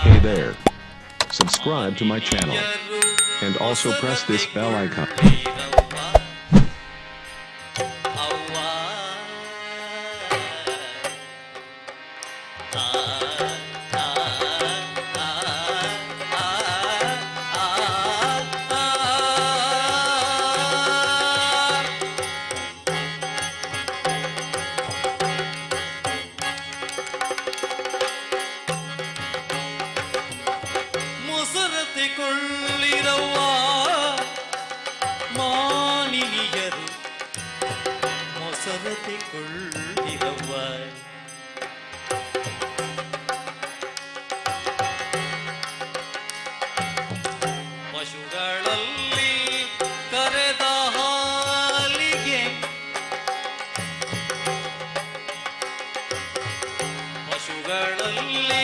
Hey there. Subscribe to my channel and also press this bell icon. ಮುಸರತಿಕೊಳ್ಳಿರವ್ವ ಮಾನಿನಿಯರು ಮೊಸರತಿಕೊಳ್ಳಿರವ್ವ ಪಶುಗಳಲ್ಲಿ ಕರೆದ ಹಾಲಿಗೆ ಪಶುಗಳಲ್ಲಿ